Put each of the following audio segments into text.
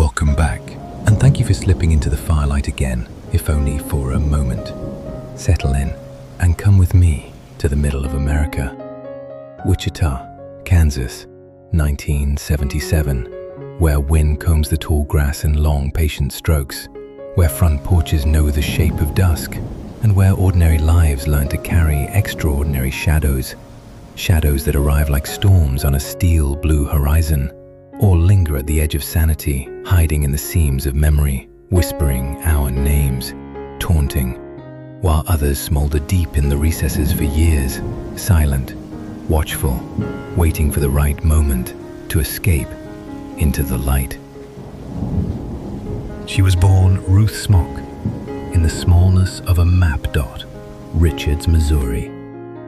Welcome back, and thank you for slipping into the Firelight again, if only for a moment. Settle in and come with me to the middle of America. Wichita, Kansas, 1977, where wind combs the tall grass in long, patient strokes, where front porches know the shape of dusk, and where ordinary lives learn to carry extraordinary shadows, shadows that arrive like storms on a steel blue horizon, or linger at the edge of sanity, hiding in the seams of memory, whispering our names, taunting, while others smolder deep in the recesses for years, silent, watchful, waiting for the right moment to escape into the light. She was born Ruth Smock in the smallness of a map dot, Richards, Missouri,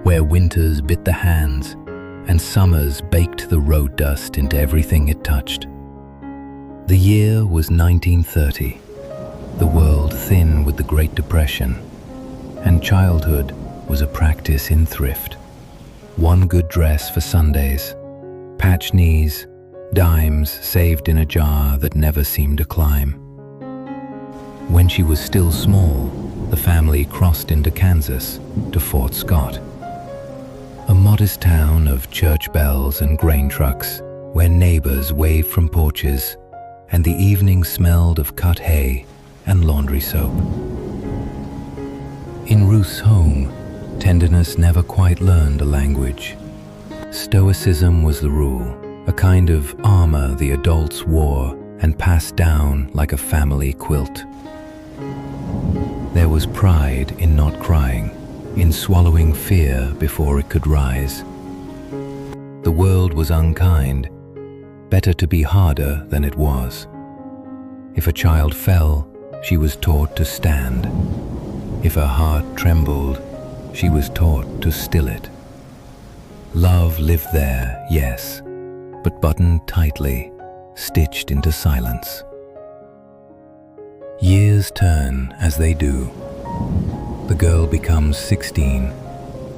where winters bit the hands and summers baked the road dust into everything it touched. The year was 1930, the world thin with the Great Depression, and childhood was a practice in thrift. One good dress for Sundays, patched knees, dimes saved in a jar that never seemed to climb. When she was still small, the family crossed into Kansas to Fort Scott, a modest town of church bells and grain trucks where neighbors waved from porches and the evening smelled of cut hay and laundry soap. In Ruth's home, tenderness never quite learned a language. Stoicism was the rule, a kind of armor the adults wore and passed down like a family quilt. There was pride in not crying, in swallowing fear before it could rise. The world was unkind, better to be harder than it was. If a child fell, she was taught to stand. If her heart trembled, she was taught to still it. Love lived there, yes, but buttoned tightly, stitched into silence. Years turn as they do. The girl becomes 16,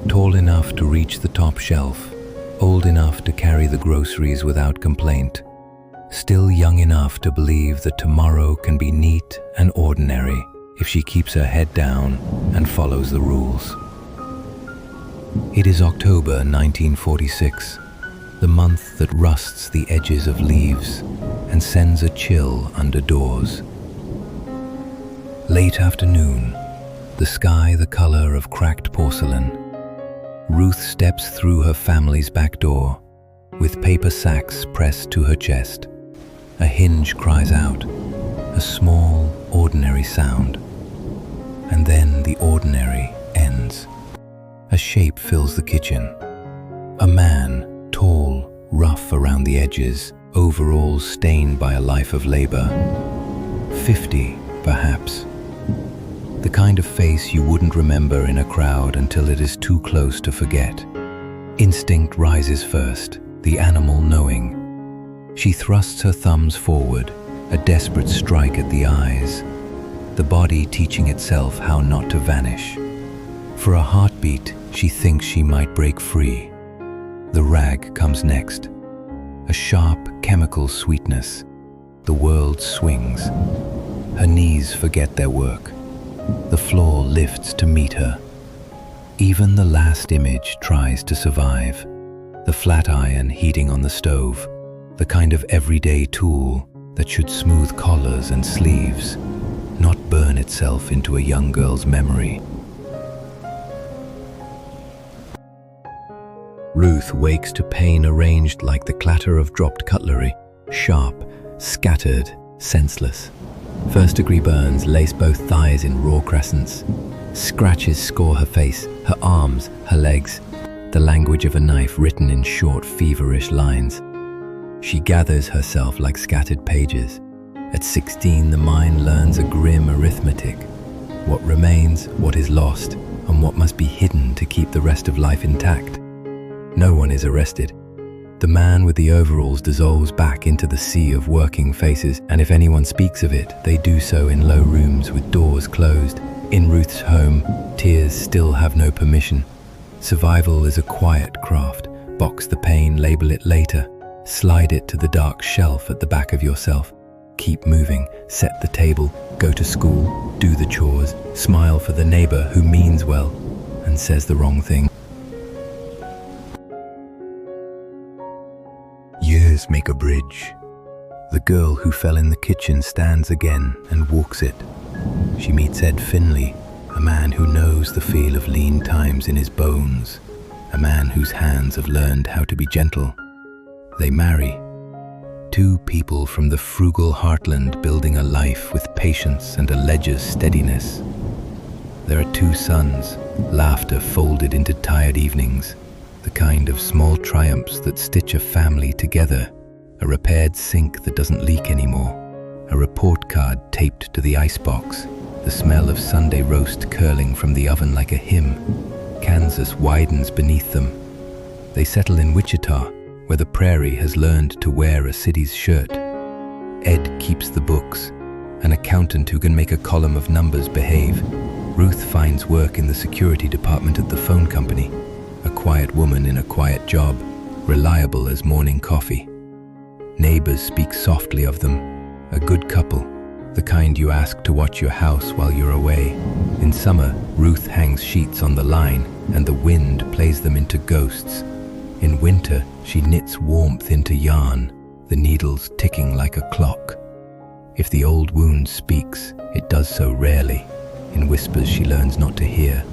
tall enough to reach the top shelf, old enough to carry the groceries without complaint, still young enough to believe that tomorrow can be neat and ordinary if she keeps her head down and follows the rules. It is October 1946, the month that rusts the edges of leaves and sends a chill under doors. Late afternoon, the sky the color of cracked porcelain. Ruth steps through her family's back door, with paper sacks pressed to her chest. A hinge cries out, a small, ordinary sound. And then the ordinary ends. A shape fills the kitchen. A man, tall, rough around the edges, overalls stained by a life of labor. 50, perhaps. The kind of face you wouldn't remember in a crowd until it is too close to forget. Instinct rises first, the animal knowing. She thrusts her thumbs forward, a desperate strike at the eyes, the body teaching itself how not to vanish. For a heartbeat, she thinks she might break free. The rag comes next, a sharp chemical sweetness. The world swings. Her knees forget their work. The floor lifts to meet her. Even the last image tries to survive. The flat iron heating on the stove, the kind of everyday tool that should smooth collars and sleeves, not burn itself into a young girl's memory. Ruth wakes to pain arranged like the clatter of dropped cutlery, sharp, scattered, senseless. First-degree burns lace both thighs in raw crescents. Scratches score her face, her arms, her legs, the language of a knife written in short, feverish lines. She gathers herself like scattered pages. At 16, the mind learns a grim arithmetic. What remains, what is lost, and what must be hidden to keep the rest of life intact. No one is arrested. The man with the overalls dissolves back into the sea of working faces, and if anyone speaks of it, they do so in low rooms with doors closed. In Ruth's home, tears still have no permission. Survival is a quiet craft. Box the pain, label it later. Slide it to the dark shelf at the back of yourself. keep moving, set the table, go to school, do the chores, smile for the neighbor who means well and says the wrong thing. Years make a bridge. The girl who fell in the kitchen stands again and walks it. She meets Ed Finley, a man who knows the feel of lean times in his bones, a man whose hands have learned how to be gentle. They marry. Two people from the frugal heartland building a life with patience and alleges steadiness. There are two sons, laughter folded into tired evenings, the kind of small triumphs that stitch a family together, a repaired sink that doesn't leak anymore, a report card taped to the icebox, the smell of Sunday roast curling from the oven like a hymn. Kansas widens beneath them. They settle in Wichita, where the prairie has learned to wear a city's shirt. Ed keeps the books, an accountant who can make a column of numbers behave. Ruth finds work in the security department at the phone company, a quiet woman in a quiet job, reliable as morning coffee. Neighbors speak softly of them, a good couple, the kind you ask to watch your house while you're away. In summer, Ruth hangs sheets on the line and the wind plays them into ghosts. In winter, she knits warmth into yarn, the needles ticking like a clock. If the old wound speaks, it does so rarely. In whispers she learns not to hear.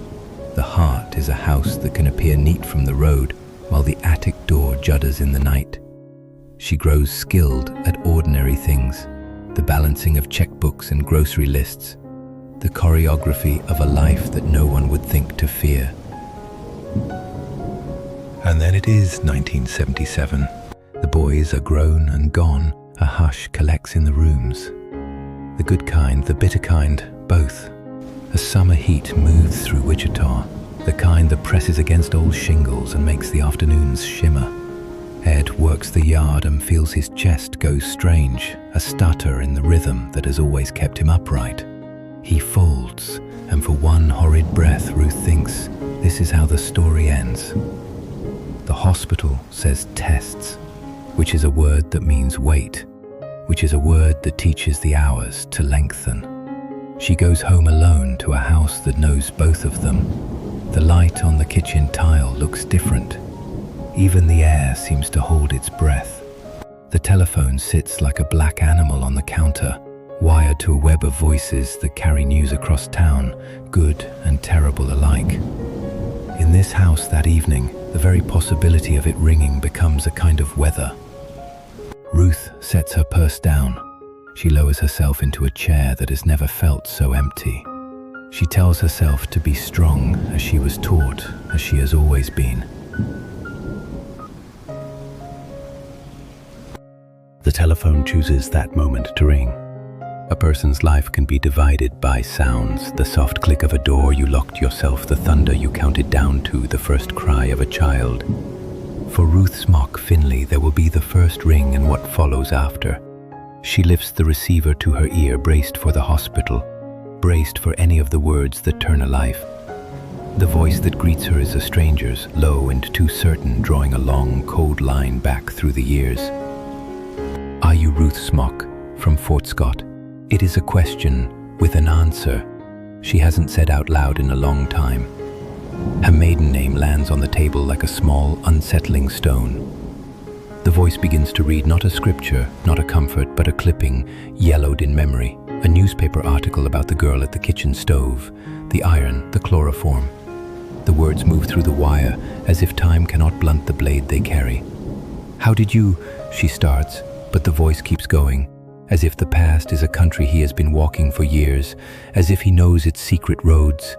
The heart is a house that can appear neat from the road, while the attic door judders in the night. She grows skilled at ordinary things, the balancing of checkbooks and grocery lists, the choreography of a life that no one would think to fear. And then it is 1977. The boys are grown and gone. A hush collects in the rooms. The good kind, the bitter kind, both. A summer heat moves through Wichita, the kind that presses against old shingles and makes the afternoons shimmer. Ed works the yard and feels his chest go strange, a stutter in the rhythm that has always kept him upright. He folds, and for one horrid breath Ruth thinks, this is how the story ends. The hospital says tests, which is a word that means wait, which is a word that teaches the hours to lengthen. She goes home alone to a house that knows both of them. The light on the kitchen tile looks different. Even the air seems to hold its breath. The telephone sits like a black animal on the counter, wired to a web of voices that carry news across town, good and terrible alike. In this house that evening, the very possibility of it ringing becomes a kind of weather. Ruth sets her purse down. She lowers herself into a chair that has never felt so empty. She tells herself to be strong as she was taught, as she has always been. The telephone chooses that moment to ring. A person's life can be divided by sounds, the soft click of a door you locked yourself, the thunder you counted down to, the first cry of a child. For Ruth Finley, there will be the first ring and what follows after. She lifts the receiver to her ear, braced for the hospital, braced for any of the words that turn a life. The voice that greets her is a stranger's, low and too certain, drawing a long, cold line back through the years. Are you Ruth Smock from Fort Scott? It is a question with an answer she hasn't said out loud in a long time. Her maiden name lands on the table like a small, unsettling stone. The voice begins to read not a scripture, not a comfort, but a clipping, yellowed in memory. A newspaper article about the girl at the kitchen stove, the iron, the chloroform. The words move through the wire as if time cannot blunt the blade they carry. How did you, she starts, but the voice keeps going, as if the past is a country he has been walking for years, as if he knows its secret roads.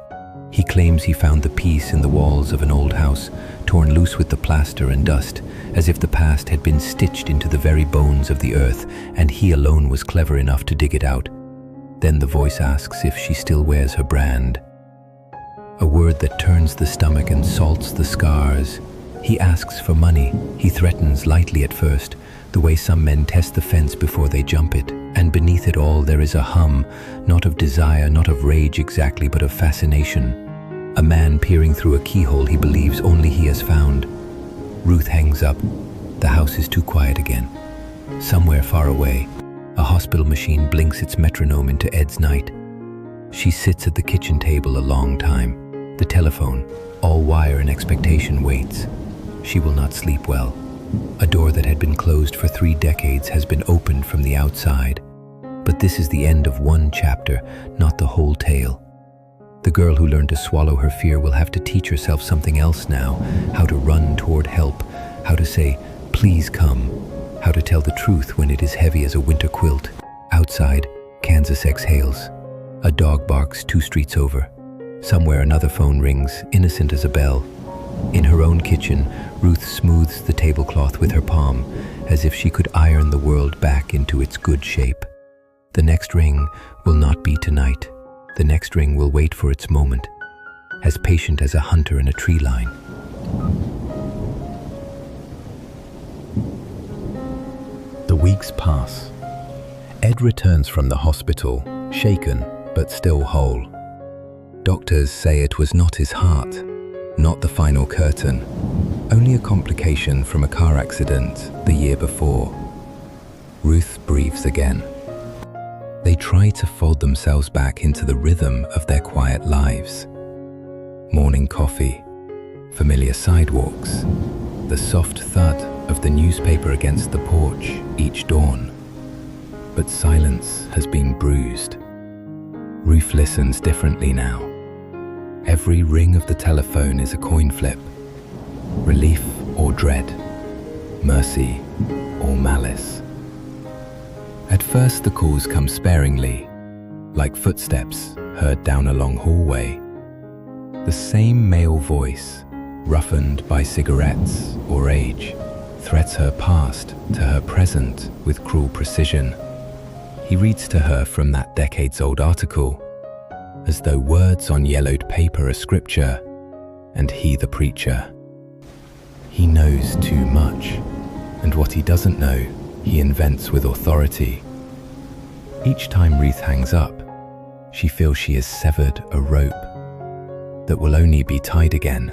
He claims he found the peace in the walls of an old house, torn loose with the plaster and dust, as if the past had been stitched into the very bones of the earth, and he alone was clever enough to dig it out. Then the voice asks if she still wears her brand. A word that turns the stomach and salts the scars. He asks for money. He threatens lightly at first, the way some men test the fence before they jump it. And beneath it all there is a hum, not of desire, not of rage exactly, but of fascination. A man peering through a keyhole he believes only he has found. Ruth hangs up. The house is too quiet again. Somewhere far away, A hospital machine blinks its metronome into Ed's night. She sits at the kitchen table a long time. The telephone, all wire and expectation, waits. She will not sleep well. A door that had been closed for 3 decades has been opened from the outside. But this is the end of one chapter, not the whole tale. The girl who learned to swallow her fear will have to teach herself something else now, how to run toward help, how to say, "Please come," how to tell the truth when it is heavy as a winter quilt. Outside, Kansas exhales. A dog barks 2 streets over. Somewhere another phone rings, innocent as a bell. In her own kitchen, Ruth smooths the tablecloth with her palm, as if she could iron the world back into its good shape. The next ring will not be tonight. The next ring will wait for its moment, as patient as a hunter in a tree line. The weeks pass. Ed returns from the hospital, shaken but still whole. Doctors say it was not his heart, not the final curtain, only a complication from a car accident the year before. Ruth breathes again. They try to fold themselves back into the rhythm of their quiet lives. Morning coffee, familiar sidewalks, the soft thud of the newspaper against the porch each dawn. But silence has been bruised. Ruth listens differently now. Every ring of the telephone is a coin flip. Relief or dread, mercy or malice. At first the calls come sparingly, like footsteps heard down a long hallway. The same male voice, roughened by cigarettes or age, threats her past to her present with cruel precision. He reads to her from that decades-old article, as though words on yellowed paper are scripture, and he the preacher. He knows too much, and what he doesn't know, he invents with authority. Each time Ruth hangs up, she feels she has severed a rope that will only be tied again.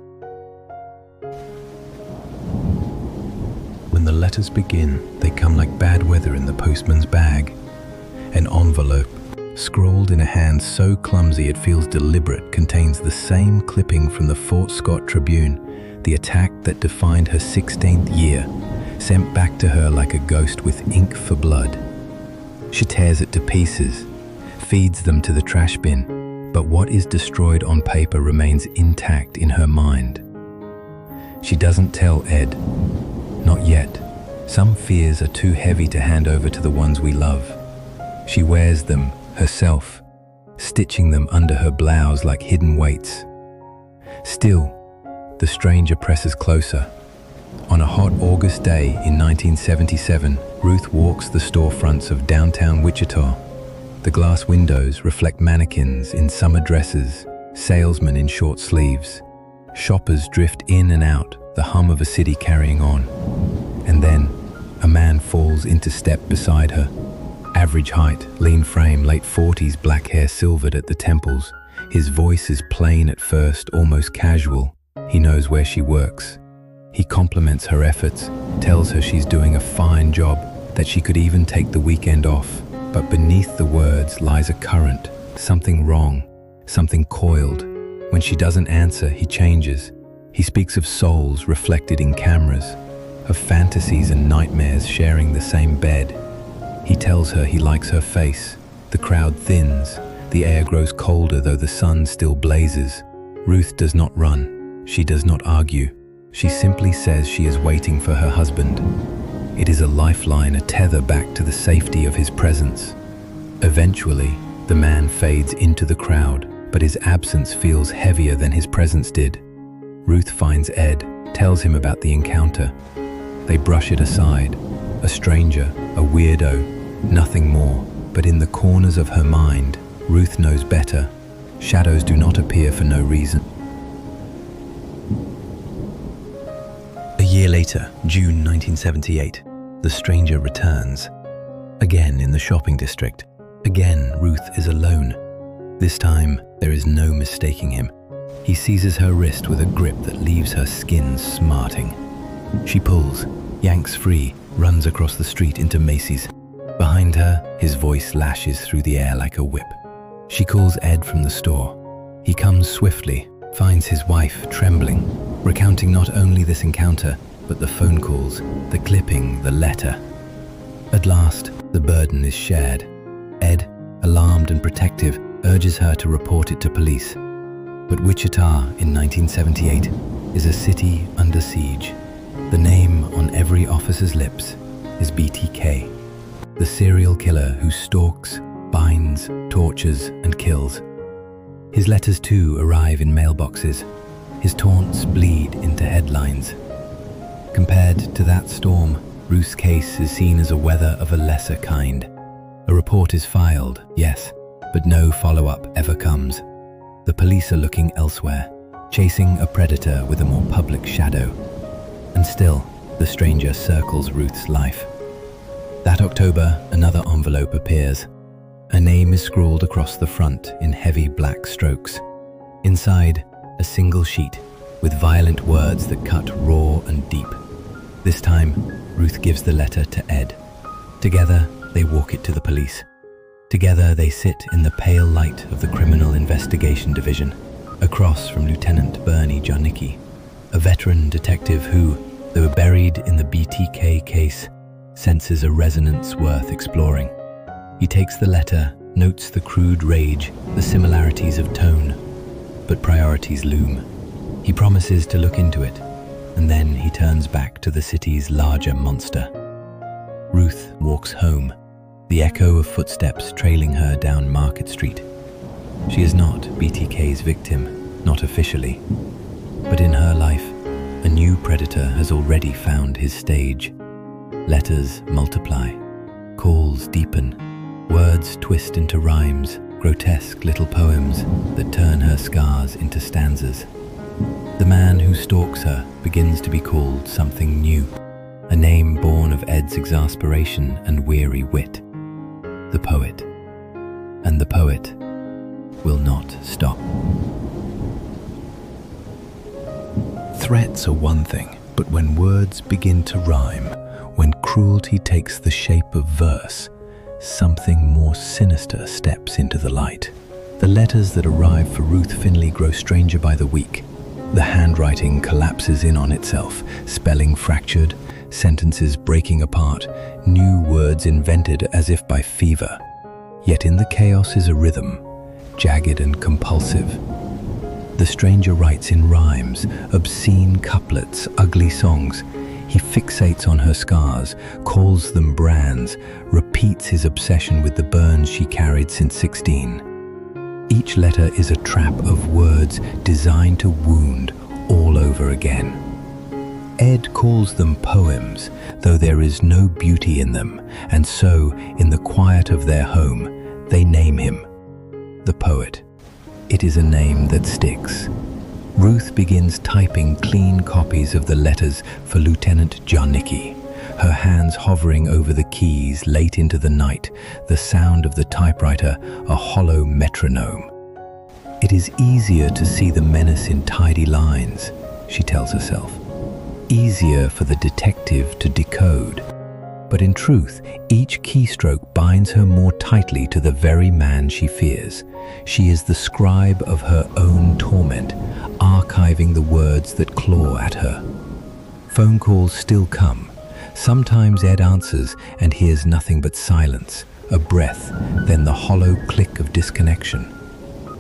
When the letters begin, they come like bad weather in the postman's bag. An envelope, scrawled in a hand so clumsy it feels deliberate, contains the same clipping from the Fort Scott Tribune, the attack that defined her 16th year, sent back to her like a ghost with ink for blood. She tears it to pieces, feeds them to the trash bin, but what is destroyed on paper remains intact in her mind. She doesn't tell Ed, not yet. Some fears are too heavy to hand over to the ones we love. She wears them herself, stitching them under her blouse like hidden weights. Still, the stranger presses closer. On a hot August day in 1977, Ruth walks the storefronts of downtown Wichita. The glass windows reflect mannequins in summer dresses, salesmen in short sleeves. Shoppers drift in and out, the hum of a city carrying on. And then, a man falls into step beside her. Average height, lean frame, late 40s, black hair silvered at the temples. His voice is plain at first, almost casual. He knows where she works. He compliments her efforts, tells her she's doing a fine job, that she could even take the weekend off. But beneath the words lies a current, something wrong, something coiled. When she doesn't answer, he changes. He speaks of souls reflected in cameras, of fantasies and nightmares sharing the same bed. He tells her he likes her face. The crowd thins. The air grows colder though the sun still blazes. Ruth does not run. She does not argue. She simply says she is waiting for her husband. It is a lifeline, a tether back to the safety of his presence. Eventually, the man fades into the crowd, but his absence feels heavier than his presence did. Ruth finds Ed, tells him about the encounter. They brush it aside. A stranger, a weirdo, nothing more. But in the corners of her mind, Ruth knows better. Shadows do not appear for no reason. A year later, June 1978, the stranger returns. Again in the shopping district. Again, Ruth is alone. This time, there is no mistaking him. He seizes her wrist with a grip that leaves her skin smarting. She pulls, yanks free, runs across the street into Macy's. Behind her, his voice lashes through the air like a whip. She calls Ed from the store. He comes swiftly, finds his wife trembling, recounting not only this encounter, but the phone calls, the clipping, the letter. At last, the burden is shared. Ed, alarmed and protective, urges her to report it to police. But Wichita in 1978 is a city under siege. The name on every officer's lips is BTK, the serial killer who stalks, binds, tortures, and kills. His letters too arrive in mailboxes. His taunts bleed into headlines. Compared to that storm, Ruth's case is seen as a weather of a lesser kind. A report is filed, yes, but no follow-up ever comes. The police are looking elsewhere, chasing a predator with a more public shadow. And still, the stranger circles Ruth's life. That October, another envelope appears. A name is scrawled across the front in heavy black strokes. Inside, a single sheet with violent words that cut raw and deep. This time, Ruth gives the letter to Ed. Together, they walk it to the police. Together, they sit in the pale light of the Criminal Investigation Division, across from Lieutenant Bernie Jarnicki, a veteran detective who, though buried in the BTK case, senses a resonance worth exploring. He takes the letter, notes the crude rage, the similarities of tone, but priorities loom. He promises to look into it, and then he turns back to the city's larger monster. Ruth walks home, the echo of footsteps trailing her down Market Street. She is not BTK's victim, not officially, but in her life, a new predator has already found his stage. Letters multiply, calls deepen, words twist into rhymes, grotesque little poems that turn her scars into stanzas. The man who stalks her begins to be called something new, a name born of Ed's exasperation and weary wit. The poet. And the poet will not stop. Threats are one thing, but when words begin to rhyme, when cruelty takes the shape of verse, something more sinister steps into the light. The letters that arrive for Ruth Finley grow stranger by the week. The handwriting collapses in on itself, spelling fractured, sentences breaking apart, new words invented as if by fever. Yet in the chaos is a rhythm, jagged and compulsive. The stranger writes in rhymes, obscene couplets, ugly songs. He fixates on her scars, calls them brands, repeats his obsession with the burns she carried since 16. Each letter is a trap of words designed to wound all over again. Ed calls them poems, though there is no beauty in them, and so, in the quiet of their home, they name him the poet. It is a name that sticks. Ruth begins typing clean copies of the letters for Lieutenant Jarnicki, her hands hovering over the keys late into the night, the sound of the typewriter a hollow metronome. It is easier to see the menace in tidy lines, she tells herself. Easier for the detective to decode. But in truth, each keystroke binds her more tightly to the very man she fears. She is the scribe of her own torment, archiving the words that claw at her. Phone calls still come. Sometimes Ed answers and hears nothing but silence, a breath, then the hollow click of disconnection.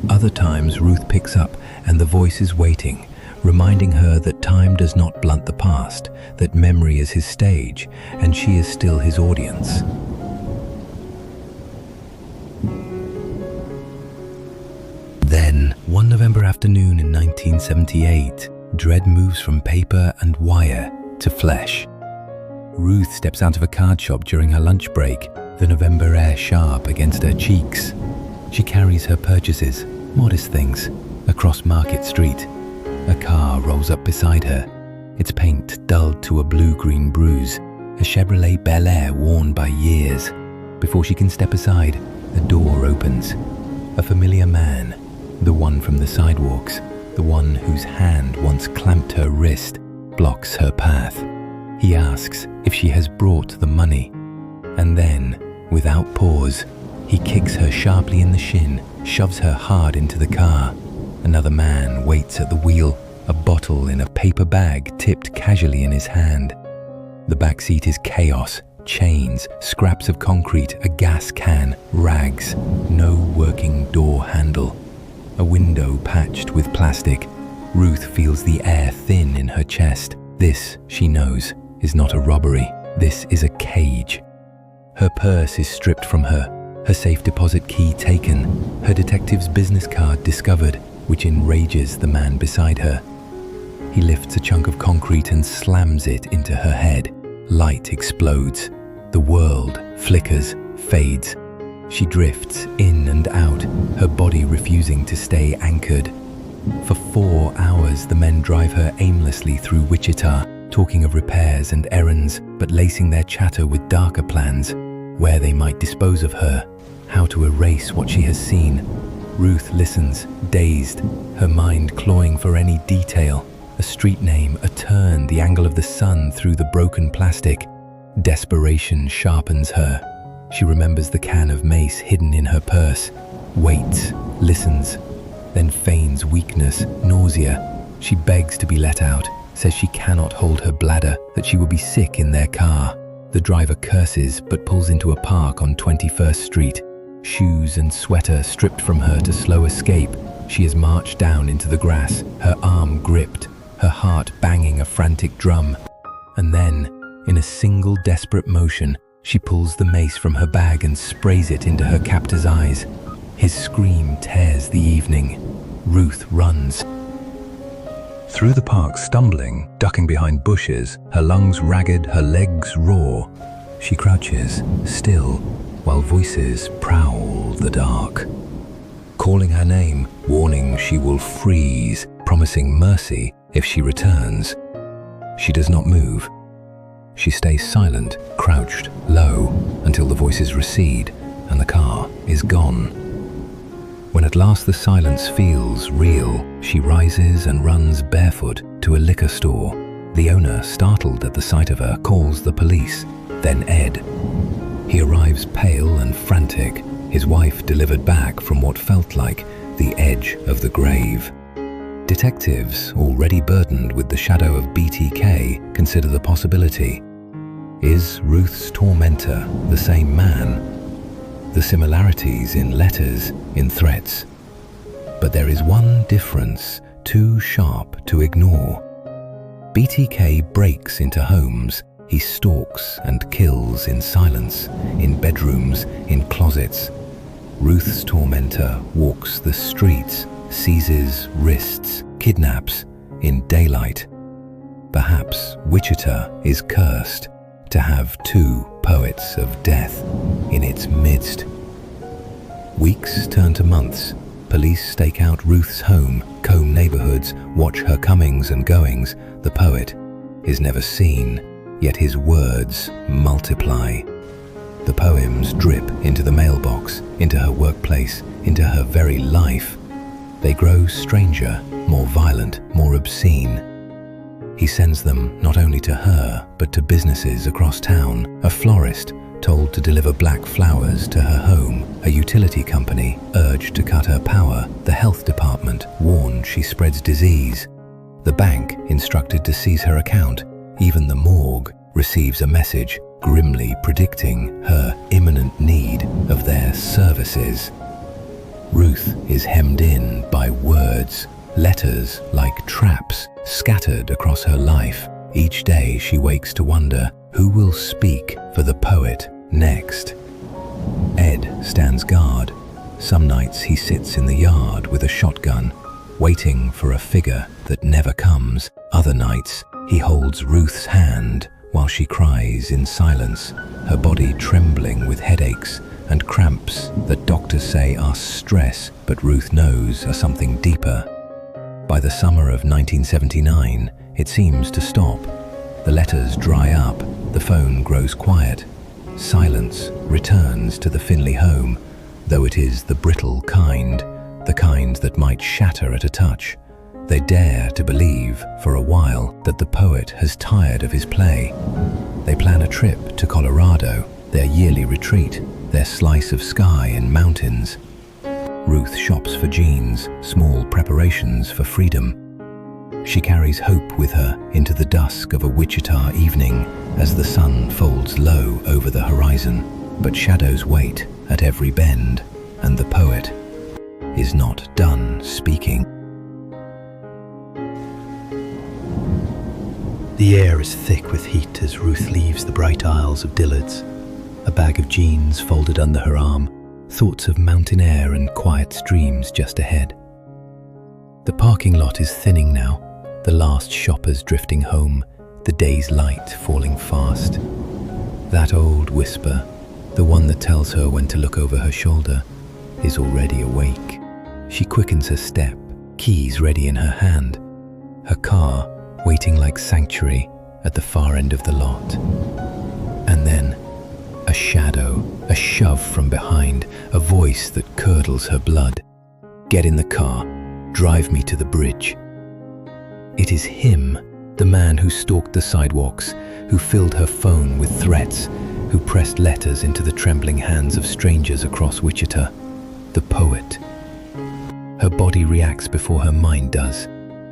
Other times Ruth picks up and the voice is waiting, reminding her that time does not blunt the past, that memory is his stage, and she is still his audience. Then, one November afternoon in 1978, dread moves from paper and wire to flesh. Ruth steps out of a card shop during her lunch break, the November air sharp against her cheeks. She carries her purchases, modest things, across Market Street. A car rolls up beside her, its paint dulled to a blue-green bruise, a Chevrolet Bel Air worn by years. Before she can step aside, the door opens. A familiar man, the one from the sidewalks, the one whose hand once clamped her wrist, blocks her path. He asks if she has brought the money, and then, Without pause, he kicks her sharply in the shin, shoves her hard into the car. Another man waits at the wheel, a bottle in a paper bag tipped casually in his hand. The back seat is chaos, chains, scraps of concrete, a gas can, rags, no working door handle. A window patched with plastic. Ruth feels the air thin in her chest. This, she knows, is not a robbery. This is a cage. Her purse is stripped from her safe deposit key taken, her detective's business card discovered, which enrages the man beside her. He lifts a chunk of concrete and slams it into her head. Light explodes. The world flickers, fades. She drifts in and out, her body refusing to stay anchored. For 4 hours, the men drive her aimlessly through Wichita, talking of repairs and errands, but lacing their chatter with darker plans, where they might dispose of her, how to erase what she has seen. Ruth listens, dazed, her mind clawing for any detail. A street name, a turn, the angle of the sun through the broken plastic. Desperation sharpens her. She remembers the can of mace hidden in her purse, waits, listens, then feigns weakness, nausea. She begs to be let out, says she cannot hold her bladder, that she will be sick in their car. The driver curses but pulls into a park on 21st Street. Shoes and sweater stripped from her to slow escape. She is marched down into the grass, her arm gripped, her heart banging a frantic drum. And then, in a single desperate motion, she pulls the mace from her bag and sprays it into her captor's eyes. His scream tears the evening. Ruth runs. Through the park, stumbling, ducking behind bushes, her lungs ragged, her legs raw. She crouches, still, while voices prowl the dark. Calling her name, warning she will freeze, promising mercy if she returns. She does not move. She stays silent, crouched, low, until the voices recede and the car is gone. When at last the silence feels real, she rises and runs barefoot to a liquor store. The owner, startled at the sight of her, calls the police, then Ed. He arrives pale and frantic, his wife delivered back from what felt like the edge of the grave. Detectives, already burdened with the shadow of BTK, consider the possibility. Is Ruth's tormentor the same man? The similarities in letters, in threats. But there is one difference, too sharp to ignore. BTK breaks into homes. He stalks and kills in silence, in bedrooms, in closets. Ruth's tormentor walks the streets, seizes wrists, kidnaps in daylight. Perhaps Wichita is cursed to have 2 poets of death in its midst. Weeks turn to months. Police stake out Ruth's home, comb neighborhoods, watch her comings and goings. The poet is never seen, yet his words multiply. The poems drip into the mailbox, into her workplace, into her very life. They grow stranger, more violent, more obscene. He sends them not only to her, but to businesses across town. A florist told to deliver black flowers to her home. A utility company urged to cut her power. The health department warned she spreads disease. The bank instructed to seize her account. Even the morgue receives a message grimly predicting her imminent need of their services. Ruth is hemmed in by words, letters like traps scattered across her life. Each day she wakes to wonder who will speak for the poet next. Ed stands guard. Some nights he sits in the yard with a shotgun, waiting for a figure that never comes. Other nights he holds Ruth's hand while she cries in silence, her body trembling with headaches and cramps that doctors say are stress, but Ruth knows are something deeper. By the summer of 1979, it seems to stop. The letters dry up, the phone grows quiet. Silence returns to the Finley home, though it is the brittle kind, the kind that might shatter at a touch. They dare to believe, for a while, that the poet has tired of his play. They plan a trip to Colorado, their yearly retreat. their slice of sky and mountains. Ruth shops for jeans, small preparations for freedom. She carries hope with her into the dusk of a Wichita evening as the sun folds low over the horizon, but shadows wait at every bend, and the poet is not done speaking. The air is thick with heat as Ruth leaves the bright aisles of Dillard's, a bag of jeans folded under her arm, thoughts of mountain air and quiet streams just ahead. The parking lot is thinning now, the last shoppers drifting home, the day's light falling fast. That old whisper, the one that tells her when to look over her shoulder, is already awake. She quickens her step, keys ready in her hand, her car waiting like sanctuary at the far end of the lot. And then, a shadow, a shove from behind, a voice that curdles her blood. "Get in the car, drive me to the bridge." It is him, the man who stalked the sidewalks, who filled her phone with threats, who pressed letters into the trembling hands of strangers across Wichita. The poet. Her body reacts before her mind does.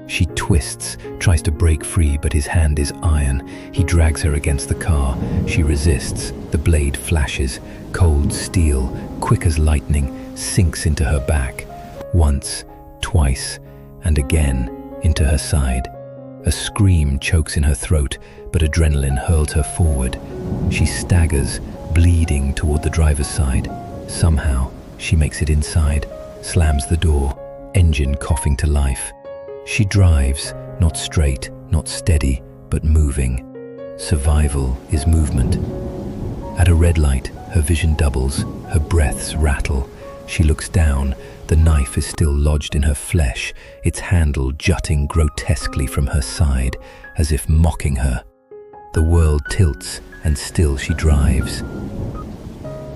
She twists, tries to break free, but his hand is iron. He drags her against the car. She resists. The blade flashes. Cold steel, quick as lightning, sinks into her back. Once, twice, and again into her side. A scream chokes in her throat, but adrenaline hurled her forward. She staggers, bleeding toward the driver's side. Somehow, she makes it inside, slams the door, engine coughing to life. She drives, not straight, not steady, but moving. Survival is movement. At a red light, her vision doubles, her breaths rattle. She looks down. The knife is still lodged in her flesh, its handle jutting grotesquely from her side, as if mocking her. The world tilts, and still she drives.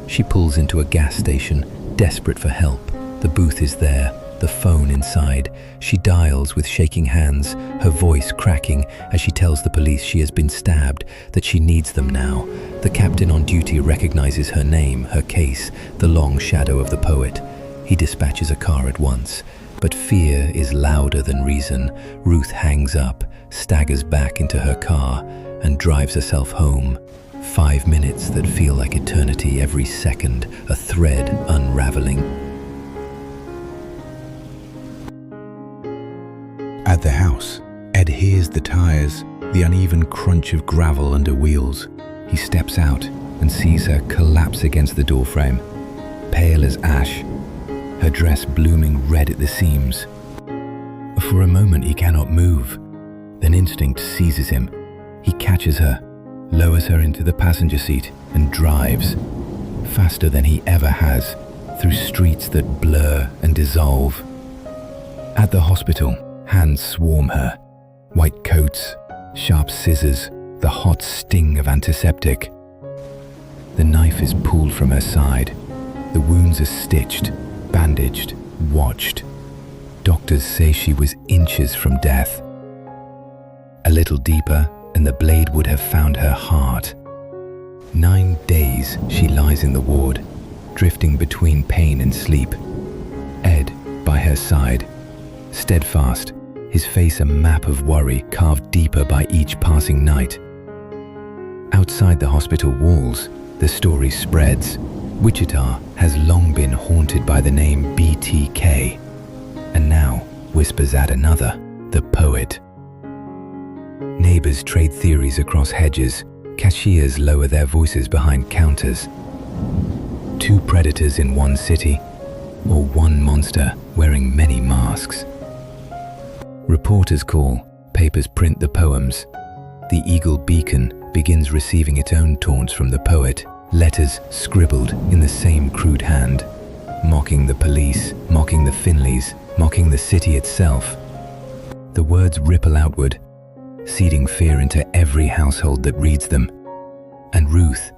She pulls into a gas station, desperate for help. The booth is there, the phone inside. She dials with shaking hands, her voice cracking as she tells the police she has been stabbed, that she needs them now. The captain on duty recognizes her name, her case, the long shadow of the poet. He dispatches a car at once, but fear is louder than reason. Ruth hangs up, staggers back into her car, and drives herself home. 5 minutes that feel like eternity every second, a thread unraveling. At the house, Ed hears the tires, the uneven crunch of gravel under wheels. He steps out and sees her collapse against the doorframe, pale as ash, her dress blooming red at the seams. For a moment he cannot move. Then instinct seizes him. He catches her, lowers her into the passenger seat, and drives, faster than he ever has, through streets that blur and dissolve. At the hospital, hands swarm her. White coats, sharp scissors, the hot sting of antiseptic. The knife is pulled from her side. The wounds are stitched, bandaged, watched. Doctors say she was inches from death. A little deeper, and the blade would have found her heart. 9 days she lies in the ward, drifting between pain and sleep. Ed by her side, steadfast, his face a map of worry carved deeper by each passing night. Outside the hospital walls, the story spreads. Wichita has long been haunted by the name BTK, and now whispers add another, the poet. Neighbors trade theories across hedges, cashiers lower their voices behind counters. 2 predators in one city, or one monster wearing many masks. Reporters call, papers print the poems. The Eagle Beacon begins receiving its own taunts from the poet, letters scribbled in the same crude hand, mocking the police, mocking the Finleys, mocking the city itself. The words ripple outward, seeding fear into every household that reads them. And Ruth,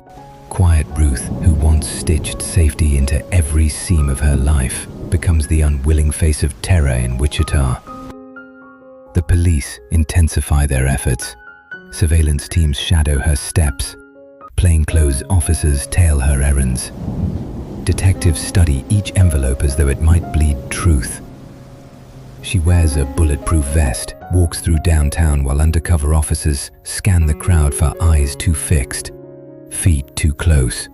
quiet Ruth, who once stitched safety into every seam of her life, becomes the unwilling face of terror in Wichita. The police intensify their efforts. Surveillance teams shadow her steps. Plainclothes officers tail her errands. Detectives study each envelope as though it might bleed truth. She wears a bulletproof vest, walks through downtown while undercover officers scan the crowd for eyes too fixed, feet too close.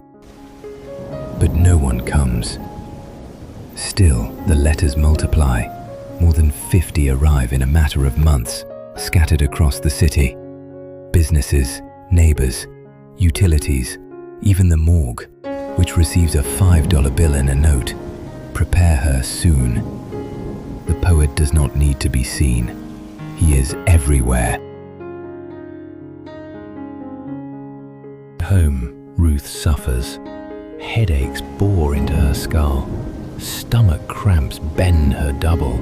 But no one comes. Still, the letters multiply. More than 50 arrive in a matter of months, scattered across the city. Businesses, neighbors, utilities, even the morgue, which receives a $5 bill and a note. Prepare her soon. The poet does not need to be seen. He is everywhere. Home, Ruth suffers. Headaches bore into her skull. Stomach cramps bend her double.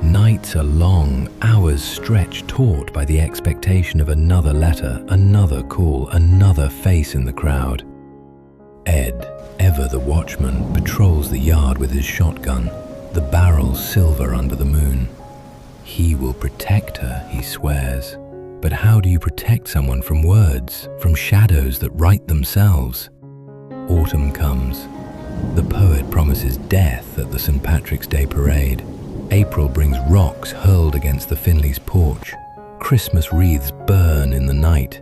Nights are long, hours stretch taut by the expectation of another letter, another call, another face in the crowd. Ed, ever the watchman, patrols the yard with his shotgun, the barrel silver under the moon. He will protect her, he swears. But how do you protect someone from words, from shadows that write themselves? Autumn comes. The poet promises death at the St. Patrick's Day parade. April brings rocks hurled against the Finley's porch. Christmas wreaths burn in the night.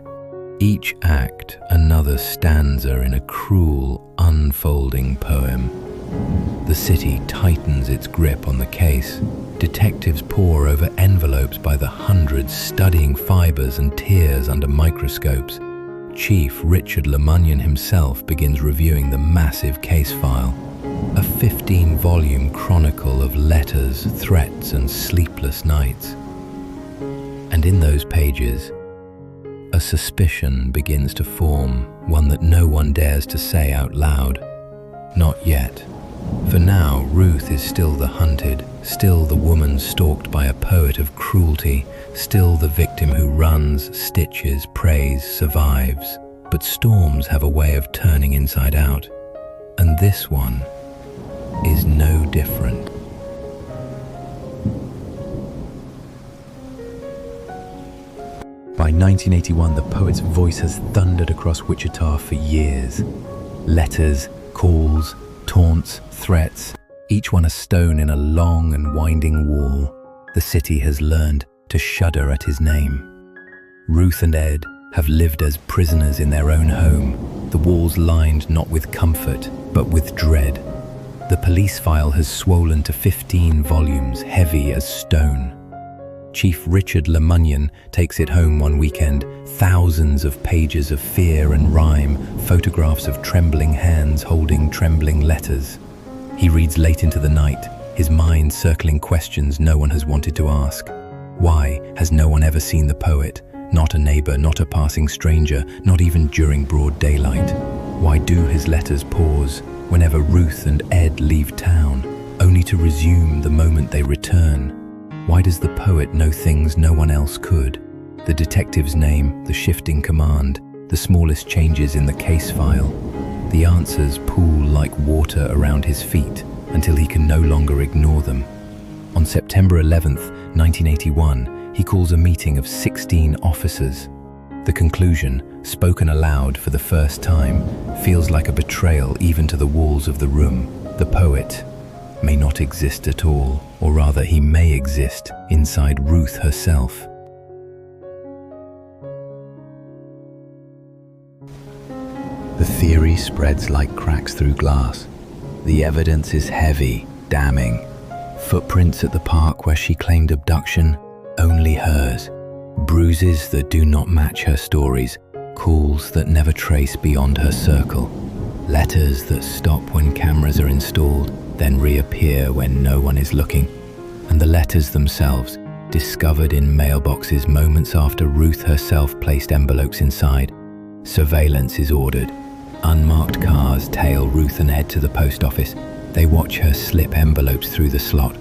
Each act another stanza in a cruel, unfolding poem. The city tightens its grip on the case. Detectives pore over envelopes by the hundreds, studying fibers and tears under microscopes. Chief Richard Lemunyon himself begins reviewing the massive case file. A 15-volume chronicle of letters, threats, and sleepless nights. And in those pages, a suspicion begins to form, one that no one dares to say out loud. Not yet. For now, Ruth is still the hunted, still the woman stalked by a poet of cruelty, still the victim who runs, stitches, prays, survives. But storms have a way of turning inside out. And this one is no different. By 1981, the poet's voice has thundered across Wichita for years. Letters, calls, taunts, threats, each one a stone in a long and winding wall. The city has learned to shudder at his name. Ruth and Ed have lived as prisoners in their own home, the walls lined not with comfort, but with dread. The police file has swollen to 15 volumes, heavy as stone. Chief Richard Lemunyon takes it home one weekend, thousands of pages of fear and rhyme, photographs of trembling hands holding trembling letters. He reads late into the night, his mind circling questions no one has wanted to ask. Why has no one ever seen the poet? Not a neighbor, not a passing stranger, not even during broad daylight. Why do his letters pause whenever Ruth and Ed leave town, only to resume the moment they return? Why does the poet know things no one else could? The detective's name, the shifting command, the smallest changes in the case file. The answers pool like water around his feet until he can no longer ignore them. On September 11th, 1981, he calls a meeting of 16 officers. The conclusion, spoken aloud for the first time, feels like a betrayal even to the walls of the room. The poet may not exist at all, or rather he may exist inside Ruth herself. The theory spreads like cracks through glass. The evidence is heavy, damning. Footprints at the park where she claimed abduction, only hers. Bruises that do not match her stories, calls that never trace beyond her circle. Letters that stop when cameras are installed, then reappear when no one is looking. And the letters themselves, discovered in mailboxes moments after Ruth herself placed envelopes inside. Surveillance is ordered. Unmarked cars tail Ruth and Ed to the post office. They watch her slip envelopes through the slot.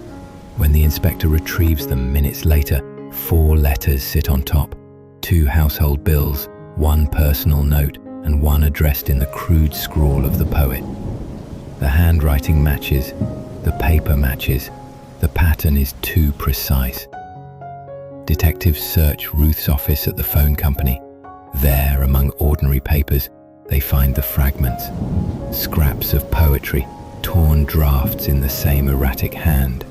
When the inspector retrieves them minutes later, 4 letters sit on top. 2 household bills, 1 personal note, and 1 addressed in the crude scrawl of the poet. The handwriting matches, the paper matches, the pattern is too precise. Detectives search Ruth's office at the phone company. There, among ordinary papers, They find the fragments, scraps of poetry, torn drafts in the same erratic hand.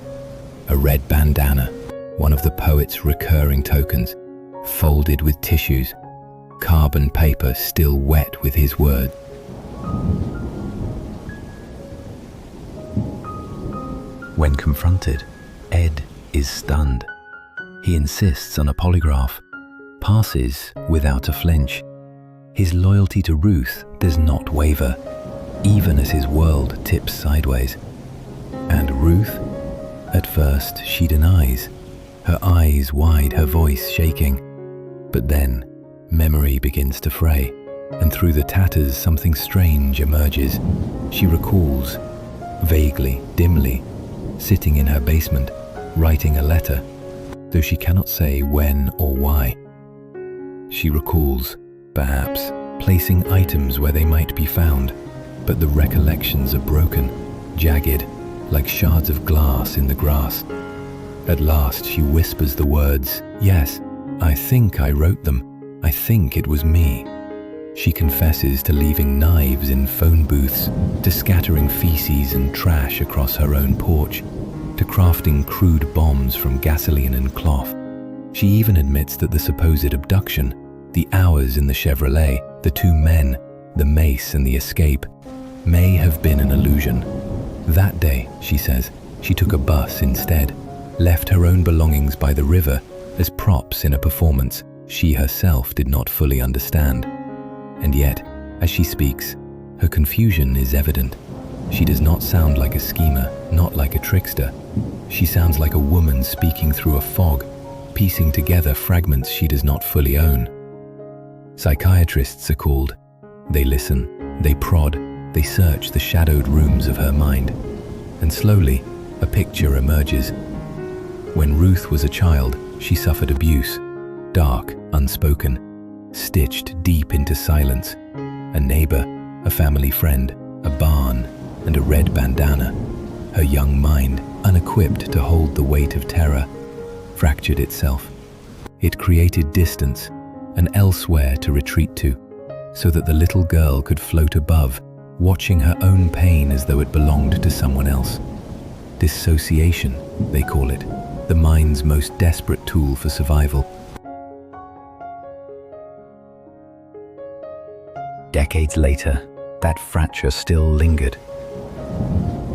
A red bandana, one of the poet's recurring tokens, folded with tissues, carbon paper still wet with his words. When confronted, Ed is stunned. He insists on a polygraph, passes without a flinch. His loyalty to Ruth does not waver, even as his world tips sideways. And Ruth? At first, she denies, her eyes wide, her voice shaking. But then, memory begins to fray, and through the tatters something strange emerges. She recalls, vaguely, dimly, sitting in her basement, writing a letter, though she cannot say when or why. She recalls, perhaps, placing items where they might be found, but the recollections are broken, jagged, like shards of glass in the grass. At last she whispers the words, "Yes, I think I wrote them. I think it was me." She confesses to leaving knives in phone booths, to scattering feces and trash across her own porch, to crafting crude bombs from gasoline and cloth. She even admits that the supposed abduction, the hours in the Chevrolet, the two men, the mace and the escape, may have been an illusion. That day, she says, she took a bus instead, left her own belongings by the river as props in a performance she herself did not fully understand. And yet, as she speaks, her confusion is evident. She does not sound like a schemer, not like a trickster. She sounds like a woman speaking through a fog, piecing together fragments she does not fully own. Psychiatrists are called. They listen, they prod, they search the shadowed rooms of her mind. And slowly, a picture emerges. When Ruth was a child, she suffered abuse, dark, unspoken, stitched deep into silence. A neighbor, a family friend, a barn, and a red bandana. Her young mind, unequipped to hold the weight of terror, fractured itself. It created distance, an elsewhere to retreat to, so that the little girl could float above, watching her own pain as though it belonged to someone else. Dissociation, they call it, the mind's most desperate tool for survival. Decades later, that fracture still lingered.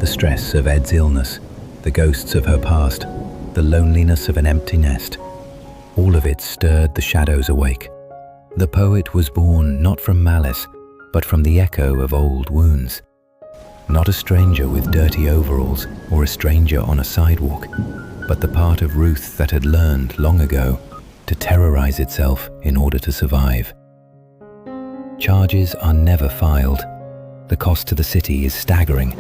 The stress of Ed's illness, the ghosts of her past, the loneliness of an empty nest, all of it stirred the shadows awake. The poet was born not from malice, but from the echo of old wounds. Not a stranger with dirty overalls or a stranger on a sidewalk, but the part of Ruth that had learned long ago to terrorize itself in order to survive. Charges are never filed. The cost to the city is staggering.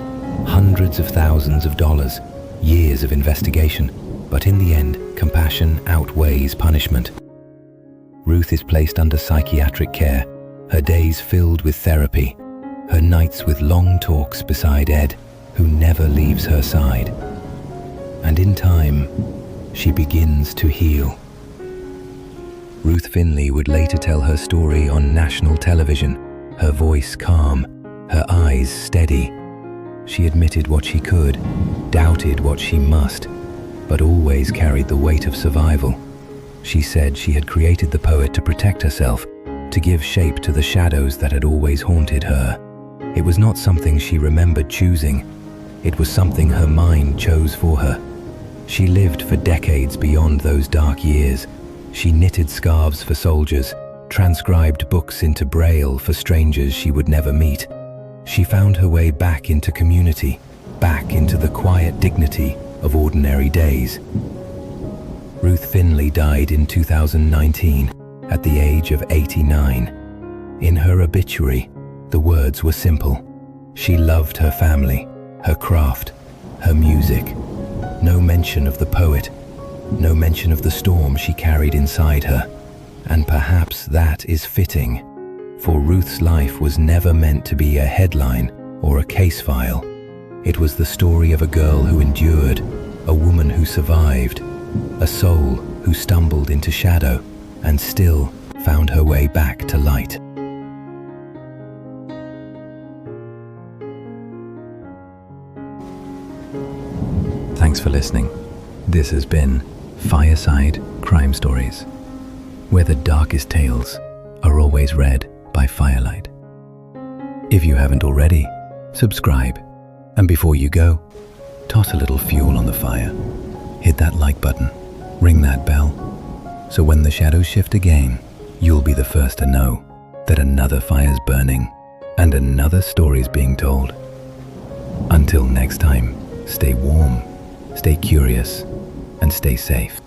Hundreds of thousands of dollars, years of investigation, but in the end, compassion outweighs punishment. Ruth is placed under psychiatric care, her days filled with therapy, her nights with long talks beside Ed, who never leaves her side. And in time, she begins to heal. Ruth Finley would later tell her story on national television, her voice calm, her eyes steady. She admitted what she could, doubted what she must, but always carried the weight of survival. She said she had created the poet to protect herself, to give shape to the shadows that had always haunted her. It was not something she remembered choosing. It was something her mind chose for her. She lived for decades beyond those dark years. She knitted scarves for soldiers, transcribed books into Braille for strangers she would never meet. She found her way back into community, back into the quiet dignity of ordinary days. Ruth Finley died in 2019 at the age of 89. In her obituary, the words were simple. She loved her family, her craft, her music. No mention of the poet, no mention of the storm she carried inside her. And perhaps that is fitting, for Ruth's life was never meant to be a headline or a case file. It was the story of a girl who endured, a woman who survived, a soul who stumbled into shadow and still found her way back to light. Thanks for listening. This has been Fireside Crime Stories, where the darkest tales are always read by Firelight. If you haven't already, subscribe. And before you go, toss a little fuel on the fire. Hit that like button, ring that bell, so when the shadows shift again, you'll be the first to know that another fire's burning and another story's being told. Until next time, stay warm, stay curious, and stay safe.